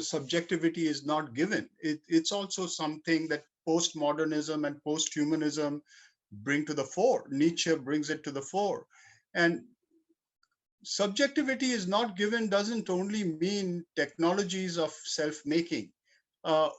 subjectivity is not given. It's also something that postmodernism and posthumanism bring to the fore. Nietzsche brings it to the fore. And subjectivity is not given doesn't only mean technologies of self-making. Uh,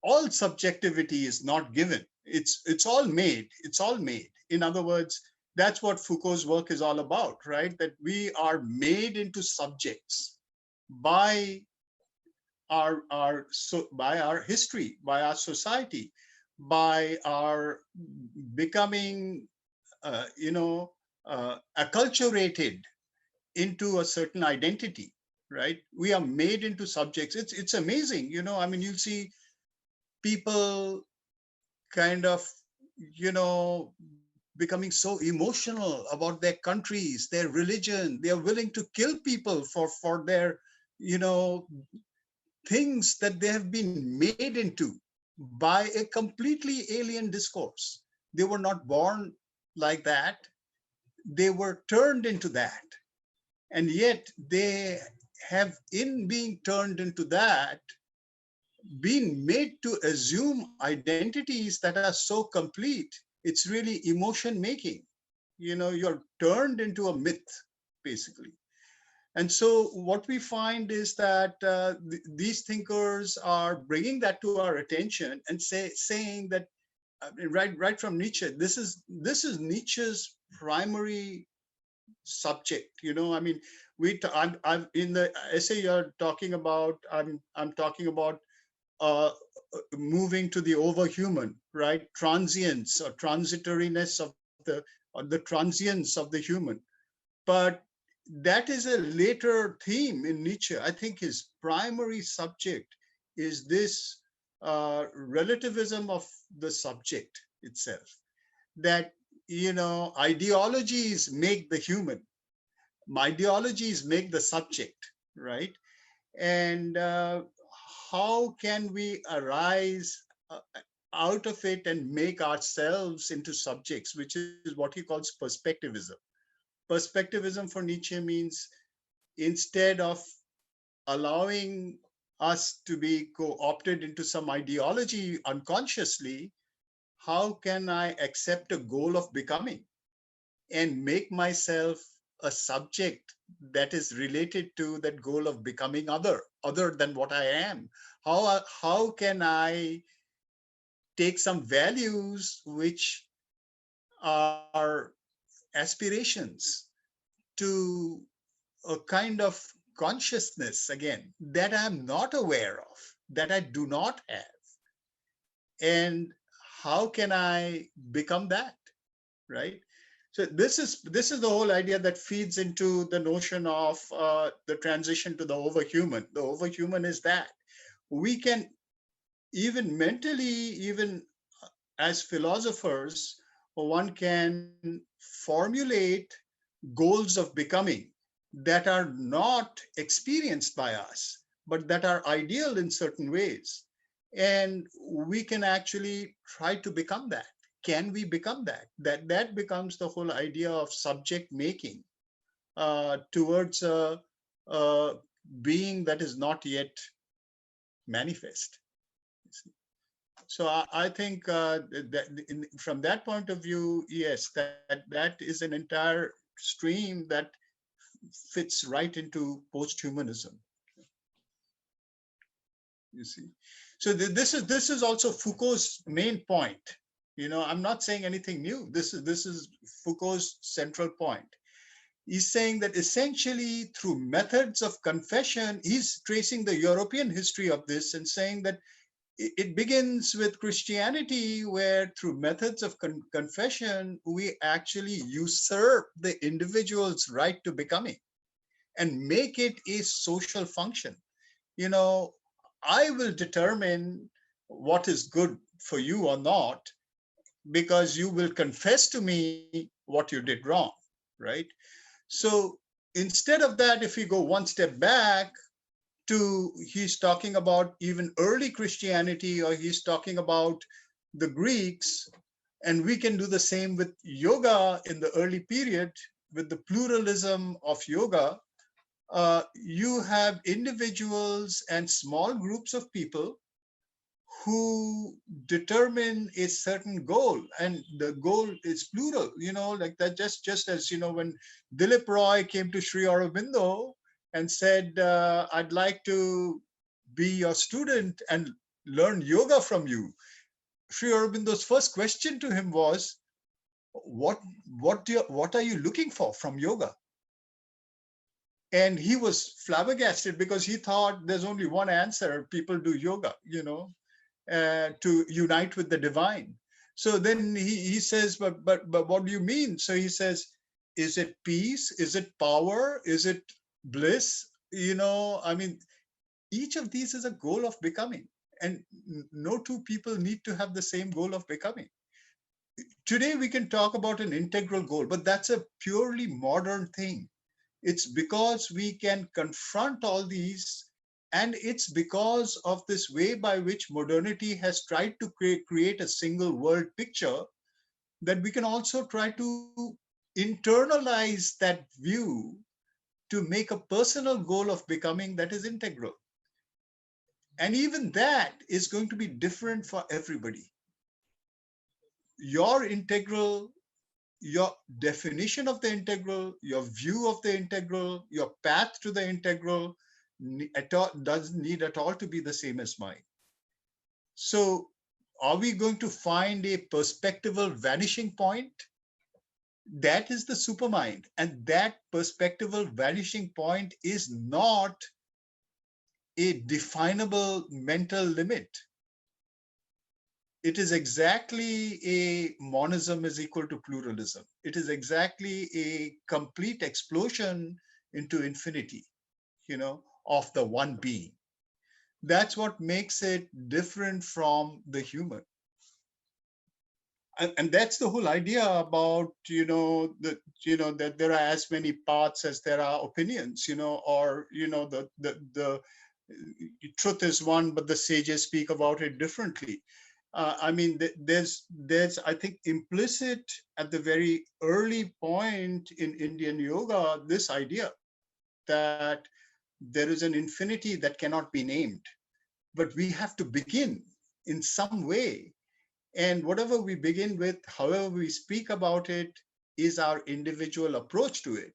all subjectivity is not given. It's all made. It's all made. In other words, that's what Foucault's work is all about, right? That we are made into subjects by by our history, by our society, by our becoming, acculturated into a certain identity, right? We are made into subjects. It's amazing, I mean, you see people kind of, becoming so emotional about their countries, their religion. They are willing to kill people for their, things that they have been made into by a completely alien discourse. They were not born like that. They were turned into that. And yet they have, in being turned into that, been made to assume identities that are so complete. It's really emotion making. You're turned into a myth, basically. And so what we find is that these thinkers are bringing that to our attention and saying that, right from Nietzsche, this is Nietzsche's primary subject. I mean, I'm in the essay you're talking about. I'm talking about moving to the overhuman, right? Transience or transitoriness of the transience of the human. But that is a later theme in Nietzsche. I think his primary subject is this relativism of the subject itself. That, ideologies make the human. Ideologies make the subject, right? And how can we arise out of it and make ourselves into subjects, which is what he calls perspectivism. Perspectivism for Nietzsche means, instead of allowing us to be co-opted into some ideology unconsciously, how can I accept a goal of becoming and make myself a subject that is related to that goal of becoming other than what I am? How can I take some values which are aspirations to a kind of consciousness, again, that I'm not aware of, that I do not have? And how can I become that, right? So this is the whole idea that feeds into the notion of the transition to the overhuman. The overhuman is that we can, even mentally, even as philosophers, one can formulate goals of becoming that are not experienced by us, but that are ideal in certain ways. And we can actually try to become that. Can we become that? That becomes the whole idea of subject making towards a being that is not yet manifest. So I think that from that point of view, yes, that is an entire stream that fits right into posthumanism. You see, so this is also Foucault's main point. I'm not saying anything new. This is Foucault's central point. He's saying that essentially through methods of confession, he's tracing the European history of this and saying that it begins with Christianity, where through methods of confession, we actually usurp the individual's right to becoming and make it a social function. I will determine what is good for you or not, because you will confess to me what you did wrong, right? So instead of that, if we go one step back to, he's talking about even early Christianity, or he's talking about the Greeks, and we can do the same with yoga in the early period, with the pluralism of yoga, you have individuals and small groups of people who determine a certain goal, and the goal is plural, like that. Just as, when Dilip Roy came to Sri Aurobindo and said, I'd like to be your student and learn yoga from you. Sri Aurobindo's first question to him was, what are you looking for from yoga? And he was flabbergasted because he thought there's only one answer: people do yoga, to unite with the divine. So then he says, but what do you mean? So he says, is it peace? Is it power? Is it bliss? I mean, each of these is a goal of becoming, and no two people need to have the same goal of becoming. Today we can talk about an integral goal, but that's a purely modern thing. It's because we can confront all these, and it's because of this way by which modernity has tried to create a single world picture, that we can also try to internalize that view to make a personal goal of becoming that is integral. And even that is going to be different for everybody. Your integral, your definition of the integral, your view of the integral, your path to the integral at all doesn't need at all to be the same as mine. So are we going to find a perspectival vanishing point? That is the supermind. And that perspectival vanishing point is not a definable mental limit. It is exactly a monism is equal to pluralism. It is exactly a complete explosion into infinity, of the one being. That's what makes it different from the human. And that's the whole idea about, that there are as many paths as there are opinions, or, the truth is one, but the sages speak about it differently. I mean, there's, I think, implicit at the very early point in Indian yoga, this idea that there is an infinity that cannot be named, but we have to begin in some way. And whatever we begin with, however we speak about it, is our individual approach to it.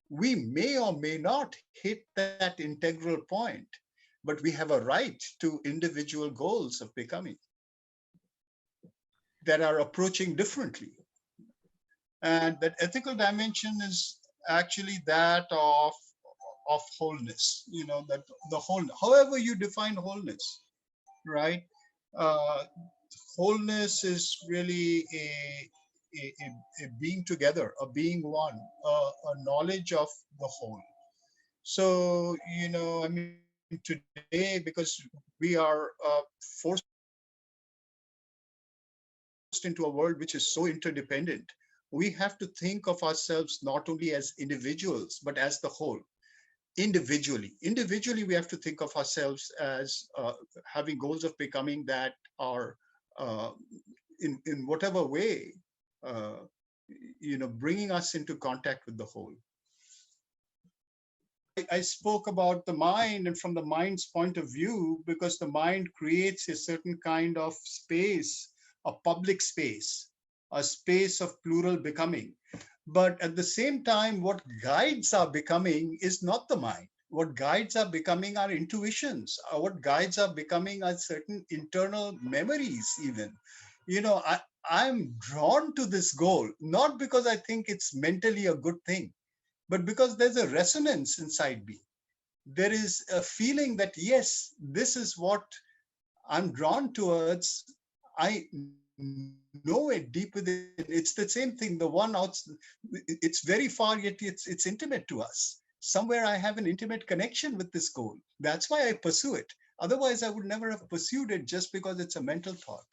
We may or may not hit that integral point, but we have a right to individual goals of becoming that are approaching differently. And that ethical dimension is actually that of wholeness, that the whole, however you define wholeness, right? Uh, Wholeness is really a being together, a being one, a knowledge of the whole. So, I mean, today, because we are forced into a world which is so interdependent, we have to think of ourselves not only as individuals, but as the whole. Individually, we have to think of ourselves as having goals of becoming that are in whatever way, uh, bringing us into contact with the whole. I spoke about the mind, and from the mind's point of view, because the mind creates a certain kind of space, a public space, a space of plural becoming. But at the same time, what guides our becoming is not the mind. What guides our becoming are intuitions. What guides our becoming are certain internal memories, even. I'm drawn to this goal, not because I think it's mentally a good thing, but because there's a resonance inside me. There is a feeling that, yes, this is what I'm drawn towards. I know it deep within. It's the same thing. The one out, it's very far, yet it's intimate to us. Somewhere I have an intimate connection with this goal. That's why I pursue it. Otherwise, I would never have pursued it just because it's a mental thought.